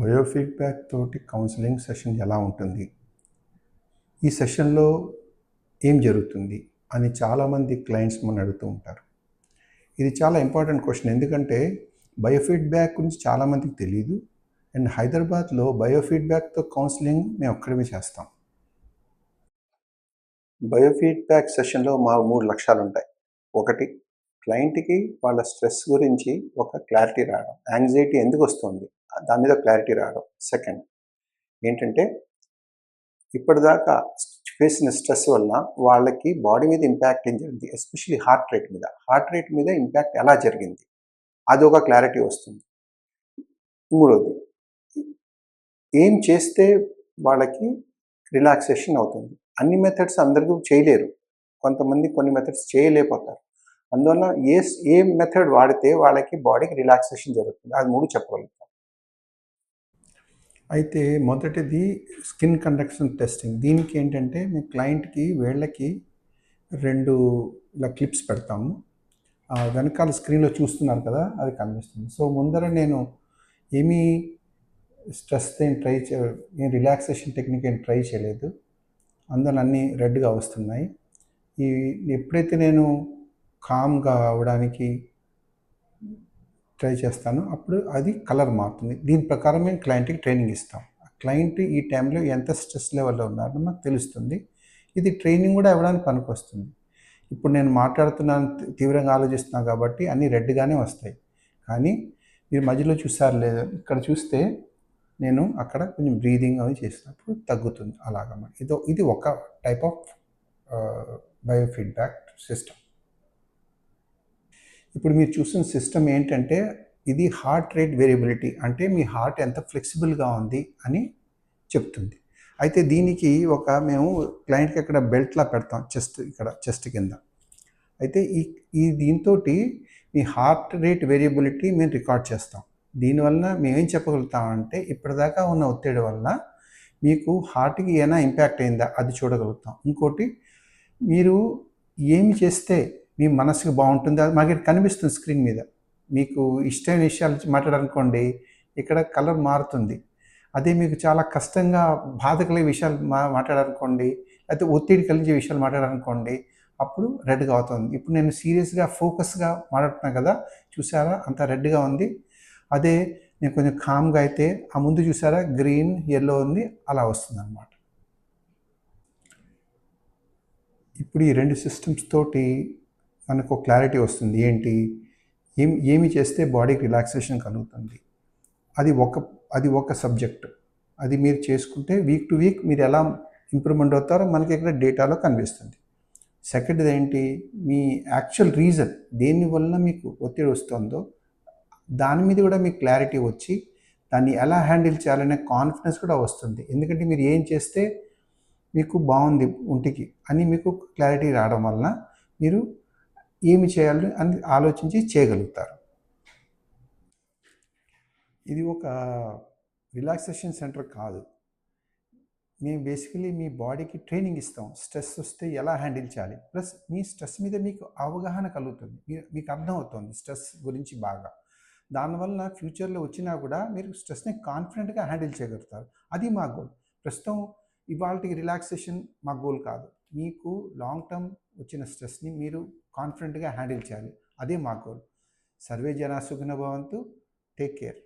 Biofeedback తోటి counselling session ఎలా ఉంటుంది? ఈ సెషన్‌లో ఏం జరుగుతుంది? అని చాలామంది క్లయింట్స్ మనల్ని అడుగుతూ ఉంటారు. ఇది చాలా ఇంపార్టెంట్ క్వెషన్. ఎందుకంటే బయోఫీడ్బ్యాక్ గురించి చాలామందికి తెలీదు. అండ్ హైదరాబాద్‌లో బయోఫీడ్బ్యాక్‌తో కౌన్సిలింగ్ మేము ఒక్కడమే చేస్తాం. బయోఫీడ్బ్యాక్ సెషన్‌లో మా 3 లక్ష్యాలుంటాయి. ఒకటి, క్లయింట్‌కి వాళ్ళ స్ట్రెస్ గురించి ఒక క్లారిటీ రావడం. యాంగ్జైటీ ఎందుకొస్తుంది? దాని మీద క్లారిటీ రావడం. సెకండ్ ఏంటంటే, ఇప్పటిదాకా ఫేసిన స్ట్రెస్ వల్ల వాళ్ళకి బాడీ మీద ఇంపాక్ట్ ఏం జరిగింది? ఎస్పెషల్లీ హార్ట్ రేట్ మీద. హార్ట్ రేట్ మీద ఇంపాక్ట్ ఎలా జరిగింది? అదొక క్లారిటీ వస్తుంది. మూడోది, ఏం చేస్తే వాళ్ళకి రిలాక్సేషన్ అవుతుంది? అన్ని మెథడ్స్ అందరికీ చేయలేరు. కొంతమంది కొన్ని మెథడ్స్ చేయలేకపోతారు. అందువల్ల ఏ మెథడ్ వాడితే వాళ్ళకి బాడీకి రిలాక్సేషన్ జరుగుతుంది? అది 3 చెప్పగలుగుతాం. అయితే మొదటిది స్కిన్ కండక్షన్ టెస్టింగ్. దీనికి ఏంటంటే మీ క్లయింట్‌కి వేళ్ళకి 2 ఇలా క్లిప్స్ పెడతాము. వెనకాల స్క్రీన్‌లో చూస్తున్నారు కదా! అది కనిపిస్తుంది. సో, ముందర నేను ఏమీ స్ట్రెస్ ఏం రిలాక్సేషన్ టెక్నిక్ ఏం ట్రై చేయలేదు. అందువల్ల అన్నీ రెడ్‌గా వస్తున్నాయి. ఎప్పుడైతే నేను కామ్‌గా అవ్వడానికి ట్రై చేస్తాను, అప్పుడు అది కలర్ మారుతుంది. దీని ప్రకారం మేము క్లయింట్‌కి ట్రైనింగ్ ఇస్తాం. క్లయింట్ ఈ టైంలో ఎంత స్ట్రెస్ లెవెల్‌లో ఉన్నారో మాకు తెలుస్తుంది. ఇది ట్రైనింగ్ కూడా ఇవ్వడానికి పనికొస్తుంది. ఇప్పుడు నేను మాట్లాడుతున్నాను, తీవ్రంగా ఆలోచిస్తున్నాను కాబట్టి అన్నీ రెడ్‌గానే వస్తాయి. కానీ మీరు మధ్యలో చూసారో లేదో, ఇక్కడ చూస్తే నేను అక్కడ కొంచెం బ్రీదింగ్ అవి చేసినప్పుడు తగ్గుతుంది అలాగమాట. ఇది ఒక టైప్ ఆఫ్ బయోఫీడ్బ్యాక్ సిస్టమ్. ఇప్పుడు మీరు చూసిన సిస్టమ్ ఏంటంటే, ఇది హార్ట్ రేట్ వేరియబిలిటీ, అంటే మీ హార్ట్ ఎంత ఫ్లెక్సిబుల్గా ఉంది అని చెప్తుంది. అయితే దీనికి మేము క్లయింట్‌కి ఇక్కడ బెల్ట్‌లా పెడతాం చెస్ట్ కింద. అయితే దీంతోటి మీ హార్ట్ రేట్ వేరియబిలిటీ మేము రికార్డ్ చేస్తాం. దీనివలన మేమేం చెప్పగలుగుతామంటే, ఇప్పటిదాకా ఉన్న ఒత్తిడి వల్ల మీకు హార్ట్‌కి ఏమైనా ఇంపాక్ట్ అయిందా అది చూడగలుగుతాం. ఇంకోటి, మీరు ఏమి చేస్తే మీ మనసుకు బాగుంటుంది అది మాకు కనిపిస్తుంది స్క్రీన్ మీద. మీకు ఇష్టమైన విషయాలు మాట్లాడాలనుకోండి, ఇక్కడ కలర్ మారుతుంది. అదే మీకు చాలా కష్టంగా బాధ కలిగే విషయాలు మాట్లాడాలనుకోండి, లేకపోతే ఒత్తిడి కలిగించే విషయాలు మాట్లాడాలనుకోండి, అప్పుడు రెడ్‌గా అవుతుంది. ఇప్పుడు నేను సీరియస్‌గా ఫోకస్‌గా మాట్లాడుతున్నాను కదా, చూసారా అంత రెడ్‌గా ఉంది. అదే నేను కొంచెం కామ్‌గా అయితే ఆ ముందు చూసారా గ్రీన్, యెల్లో ఉంది, అలా వస్తుందన్నమాట. ఇప్పుడు ఈ 2 సిస్టమ్స్ తోటి మనకు క్లారిటీ వస్తుంది. ఏమి చేస్తే బాడీకి రిలాక్సేషన్ కలుగుతుంది? అది ఒక సబ్జెక్ట్. అది మీరు చేసుకుంటే వీక్ టు వీక్ మీరు ఎలా ఇంప్రూవ్‌మెంట్ అవుతారో మనకి ఇక్కడ డేటాలో కనిపిస్తుంది. సెకండ్‌ది ఏంటి? మీ యాక్చువల్ రీజన్ దేనివల్ల మీకు ఒత్తిడి వస్తుందో దాని మీద కూడా మీకు క్లారిటీ వచ్చి దాన్ని ఎలా హ్యాండిల్ చేయాలనే కాన్ఫిడెన్స్ కూడా వస్తుంది. ఎందుకంటే మీరు ఏం చేస్తే మీకు బాగుంది ఒంటికి అని మీకు క్లారిటీ రావడం వలన మీరు ఏమి చేయాలి అని ఆలోచించి చేయగలుగుతారు. ఇది ఒక రిలాక్సేషన్ సెంటర్ కాదు. మేము బేసికలీ మీ బాడీకి ట్రైనింగ్ ఇస్తాం. స్ట్రెస్ వస్తే ఎలా హ్యాండిల్ చేయాలి, ప్లస్ మీ స్ట్రెస్ మీద మీకు అవగాహన కలుగుతుంది. మీకు అర్థమవుతుంది స్ట్రెస్ గురించి బాగా. దానివల్ల ఫ్యూచర్లో వచ్చినా కూడా మీరు స్ట్రెస్ని కాన్ఫిడెంట్గా హ్యాండిల్ చేయగలుగుతారు. అది మా గోల్. ప్రస్తుతం ఇవాళకి రిలాక్సేషన్ మా గోల్ కాదు. మీకు లాంగ్ టర్మ్ వచ్చిన స్ట్రెస్ని మీరు కాన్ఫిడెంట్గా హ్యాండిల్ చేయాలి. అదే మా గోల్. సర్వే జనా సుఖినో భవంతు. Take care.